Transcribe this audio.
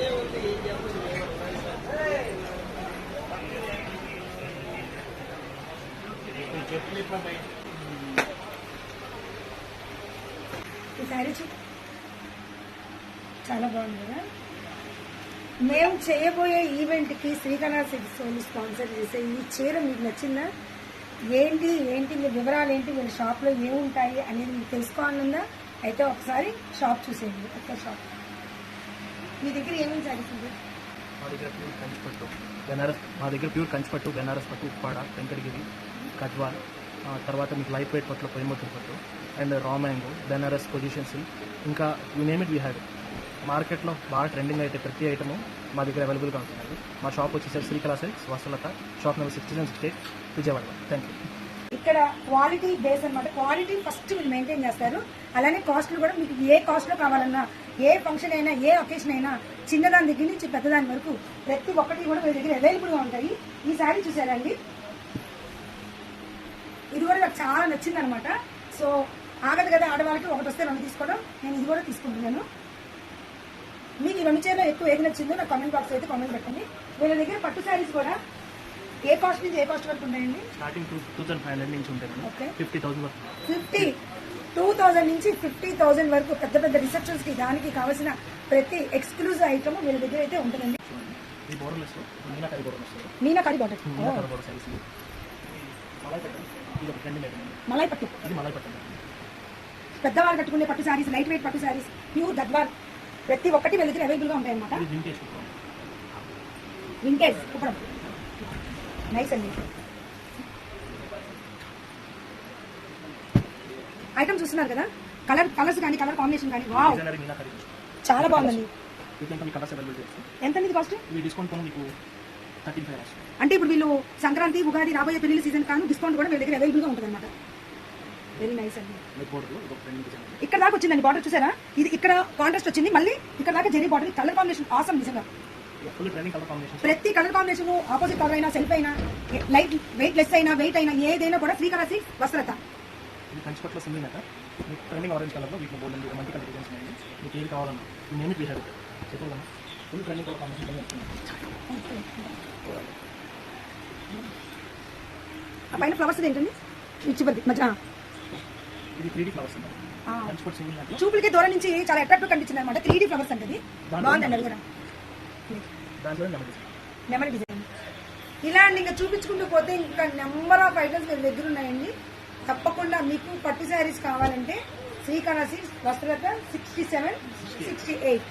ఈ శారీ చాలా బాగుంది కదా. మేము చేయబోయే ఈవెంట్కి శ్రీకళా సిల్క్స్ స్పాన్సర్ చేసే ఈ చీర మీకు నచ్చిందా? ఏంటి మీ వివరాలు ఏంటి, వీళ్ళ షాప్లో ఏముంటాయి అనేది మీకు తెలుసుకోవాలన్నా అయితే ఒకసారి షాప్ చూసేయండి. ఒక్క షాప్ మీ దగ్గర ఏమేమి శారీస్ ఉంది? మా దగ్గర ప్యూర్ కంచిపట్టు బెనారస్, మా దగ్గర ప్యూర్ కంచిపట్టు, బెనారస్ పట్టు, ఉప్పాడ, వెంకటగిరి, గద్వాల్, తర్వాత మీకు లైట్ వెయిట్ పట్టులో కోయంబత్తూరు పట్టు and raw mango, Banaras positions, ఇంకా you name it we have. మార్కెట్లో బాగా ట్రెండింగ్ అయితే ప్రతి ఐటము మా దగ్గర అవైలబుల్గా ఉంటున్నాయి. మా షాప్ వచ్చేసరికి శ్రీకళా సిల్క్స్, వసలత, shop number 6768, Vijayawada. Thank you. ఇక్కడ క్వాలిటీ బేస్ అనమాట. క్వాలిటీ ఫస్ట్ మీరు మెయింటైన్ చేస్తారు. అలానే కాస్ట్లు కూడా మీకు ఏ కాస్ట్లో కావాలన్నా, ఏ ఫంక్షన్ అయినా, ఏ ఒకేషన్ అయినా, చిన్నదాని దగ్గర నుంచి పెద్దదాని వరకు ప్రతి ఒక్కటి కూడా మీ దగ్గర అవైలబుల్గా ఉంటాయి. ఈ శారీ చూసారండి, ఇది కూడా నాకు చాలా నచ్చింది అనమాట. సో ఆగదు కదా ఆడవాళ్ళకి, ఒకటి వస్తే రెండు తీసుకోవడం. నేను ఇది కూడా తీసుకుంటున్నాను. మీకు ఈ రెండు చీరలో ఎక్కువ ఏది నచ్చిందో నాకు కామెంట్ బాక్స్ అయితే కామెంట్ పెట్టండి. వీళ్ళ దగ్గర పట్టు శారీస్ కూడా ఏ కాస్ట్ నుంచి ఏ కాస్ట్ వరకు ఉన్నాయండి? స్టార్టింగ్ 2500 నుంచి ఉంటాయి. 50,000 వరకు. 22,000 నుంచి 50,000 వరకు పెద్ద పెద్ద రిసెప్షన్స్ కి దానికి కావాల్సిన ప్రతి ఎక్స్క్లూజివ్ ఐటమ్ వీళ్ళ దగ్గర అయితే ఉంటుందండి. మీనాకరి బార్డర్, మలై పట్టు, పెద్దవాళ్ళు కట్టుకునే పట్టు శారీస్, లైట్ వెయిట్ పట్టు శారీస్, ప్యూర్ గద్వాల్, ప్రతి ఒక్కటి వీళ్ళ దగ్గర అవైలబుల్ గా ఉంటాయి అన్నమాట. వింటేజ్ కుప్పడం నైస్ అండి. ఐటమ్ చూస్తున్నారు కదా, కలర్స్ కానీ కలర్ కాంబినేషన్ కానీ వావ్ చాలా బాగుందండి. ఎంత కాస్ట్? అంటే ఇప్పుడు వీళ్ళు సంక్రాంతి, ఉగాది, రాబోయే పెళ్లి సీజన్ కానీ డిస్కౌంట్ కూడా వీళ్ళ దగ్గర అవైలబుల్ గా ఉంటుంది అనమాట. వెరీ నైస్ అండి. ఇక్కడ దాకా వచ్చిందండి బార్డర్ చూసారా? ఇది ఇక్కడ కాంట్రాస్ట్ వచ్చింది, మళ్ళీ ఇక్కడ దాకా zari border. Colour combination awesome నిజంగా. ప్రతి కలర్ కాంబినేషన్ ఆపోజిట్ కలర్ అయినా, సెల్ఫ్ అయినా, లైట్ వెయిట్ లెస్ అయినా, వెయిట్ అయినా, ఏదైనా కూడా శ్రీకళా సిల్క్స్ వస్త్రత. కంచిపట్లో సింగిల్ నట మీకు ట్రెండింగ్ ఆరెంజ్ కలర్లో వీటిలో బోల్డ్ మంచి కలర్ డిజైన్స్ ఉన్నాయి. మీకు ఏది కావాలన్నా నేను ప్రిఫర్ చెప్పగలను. Full trending colour combination. ఆ పైన ఫ్లవర్స్ ఏంటండి? ఇచ్చిపోద్ది మధ్య ఇది 3D ఫ్లవర్స్ అండి. కంచిపట్ సింగిల్ నట చూపులకి దూరం నుంచి చాలా అట్రాక్టివ్ కనిపించింది అనమాట. 3D ఫ్లవర్స్ అంటే బాగుందండి. అది కూడా దాంట్లో నెమలి డిజైన్. ఇలాంటి ఇంకా చూపించుకుంటూ పోతే ఇంకా నెంబర్ ఆఫ్ ఐటమ్స్ మీ దగ్గర ఉన్నాయండి. తప్పకుండా మీకు పట్టు శారీస్ కావాలంటే శ్రీకళా సిల్క్స్, వస్త్రలత, 6768